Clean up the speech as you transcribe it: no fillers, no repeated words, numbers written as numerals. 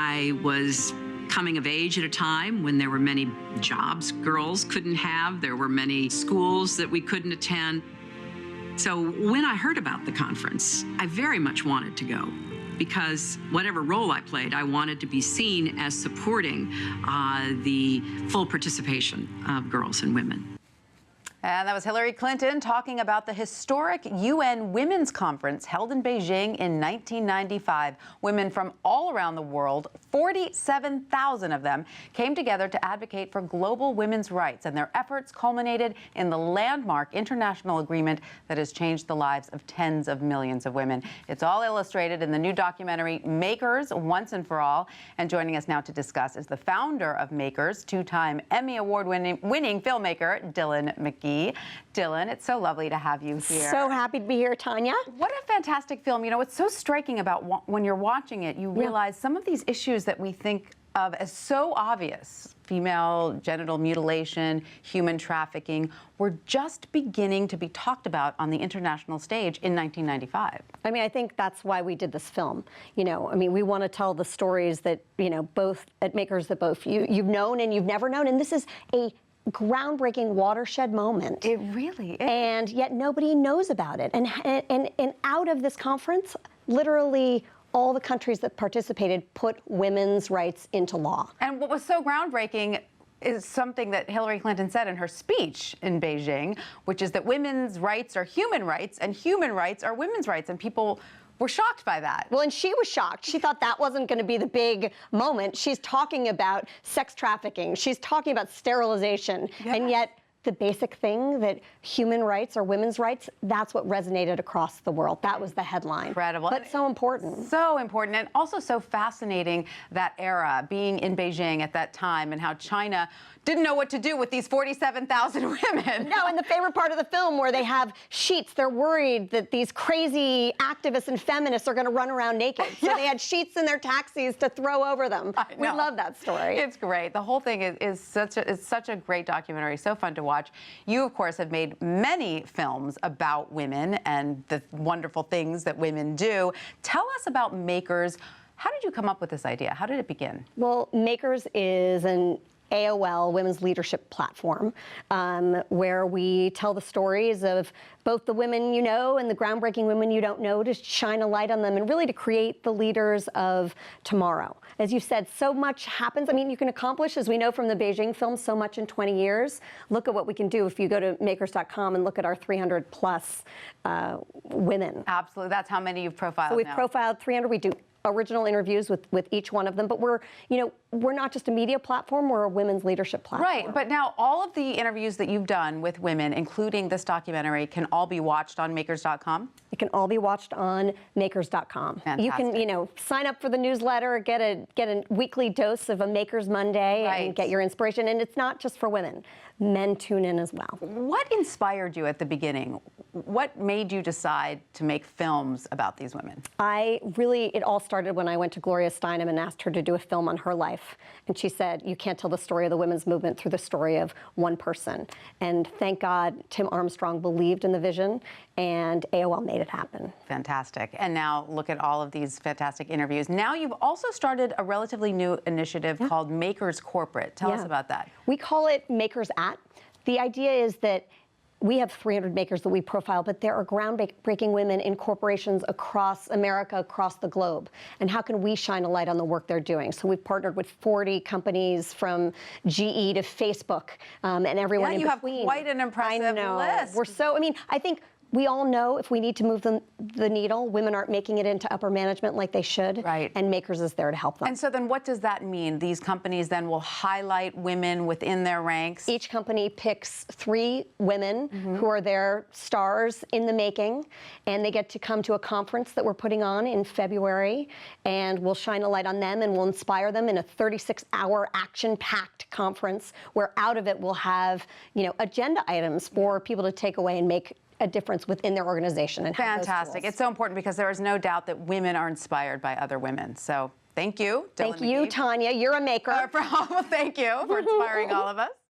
I was coming of age at a time when there were many jobs girls couldn't have. There were many schools that we couldn't attend. So when I heard about the conference, I very much wanted to go, because whatever role I played, I wanted to be seen as supporting the full participation of girls and women. And that was Hillary Clinton talking about the historic UN Women's Conference held in Beijing in 1995. Women from all around the world, 47,000 of them, came together to advocate for global women's rights, and their efforts culminated in the landmark international agreement that has changed the lives of tens of millions of women. It's all illustrated in the new documentary, Makers, Once and for All. And joining us now to discuss is the founder of Makers, two-time Emmy Award-winning filmmaker, Dyllan McGee. Dyllan, it's so lovely to have you here. So happy to be here, Tanya. What a fantastic film. You know, what's so striking about when you're watching it, you realize some of these issues that we think of as so obvious, female genital mutilation, human trafficking, were just beginning to be talked about on the international stage in 1995. I mean, I think that's why we did this film. You know, I mean, we want to tell the stories that, you know, both at Makers, that both you've known and you've never known. And this is a groundbreaking watershed moment. It really is. And yet nobody knows about it. And out of this conference, literally all the countries that participated put women's rights into law. And what was so groundbreaking is something that Hillary Clinton said in her speech in Beijing, which is that women's rights are human rights and human rights are women's rights. And people were shocked by that. Well, and she was shocked. She thought that wasn't going to be the big moment. She's talking about sex trafficking. She's talking about sterilization. Yeah. And yet the basic thing that human rights are women's rights, that's what resonated across the world. That was the headline. Incredible. But so important. So important, and also so fascinating, that era, being in Beijing at that time, and how China didn't know what to do with these 47,000 women. No, and the favorite part of the film where they have sheets, they're worried that these crazy activists and feminists are going to run around naked. So they had sheets in their taxis to throw over them. We love that story. It's great. The whole thing is such a great documentary, so fun to watch. You, of course, have made many films about women and the wonderful things that women do. Tell us about Makers. How did you come up with this idea? How did it begin? Well, Makers is an AOL women's leadership platform where we tell the stories of both the women you know and the groundbreaking women you don't know, to shine a light on them and really to create the leaders of tomorrow. As you said, so much happens. I mean, you can accomplish, as we know from the Beijing film, so much in 20 years. Look at what we can do if you go to makers.com and look at our 300 plus women. Absolutely. That's how many you've profiled. So we've profiled 300. We do original interviews with each one of them, but we're not just a media platform, we're a women's leadership platform. Right, but now all of the interviews that you've done with women, including this documentary, can all be watched on makers.com? It can all be watched on makers.com. Fantastic. You can, sign up for the newsletter, get a weekly dose of a Makers Monday, and get your inspiration. And it's not just for women. Men tune in as well. What inspired you at the beginning? What made you decide to make films about these women? It all started when I went to Gloria Steinem and asked her to do a film on her life. And she said, you can't tell the story of the women's movement through the story of one person. And thank God Tim Armstrong believed in the vision, and AOL made it happen. Fantastic. And now look at all of these fantastic interviews. Now you've also started a relatively new initiative called Makers Corporate. Tell us about that. We call it Makers At. The idea is that we have 300 makers that we profile, but there are groundbreaking women in corporations across America, across the globe. And how can we shine a light on the work they're doing? So we've partnered with 40 companies from GE to Facebook and everyone in between. You have quite an impressive list. We're so, I think we all know if we need to move the needle, women aren't making it into upper management like they should. Right. And Makers is there to help them. And so then what does that mean? These companies then will highlight women within their ranks? Each company picks 3 women who are their stars in the making, and they get to come to a conference that we're putting on in February, and we'll shine a light on them and we'll inspire them in a 36-hour action-packed conference where out of it we'll have, agenda items for people to take away and make a difference within their organization. And fantastic. It's so important because there is no doubt that women are inspired by other women. So thank you, Dyllan McGee. Thank you, Tanya. You're a maker. Well, thank you for inspiring all of us.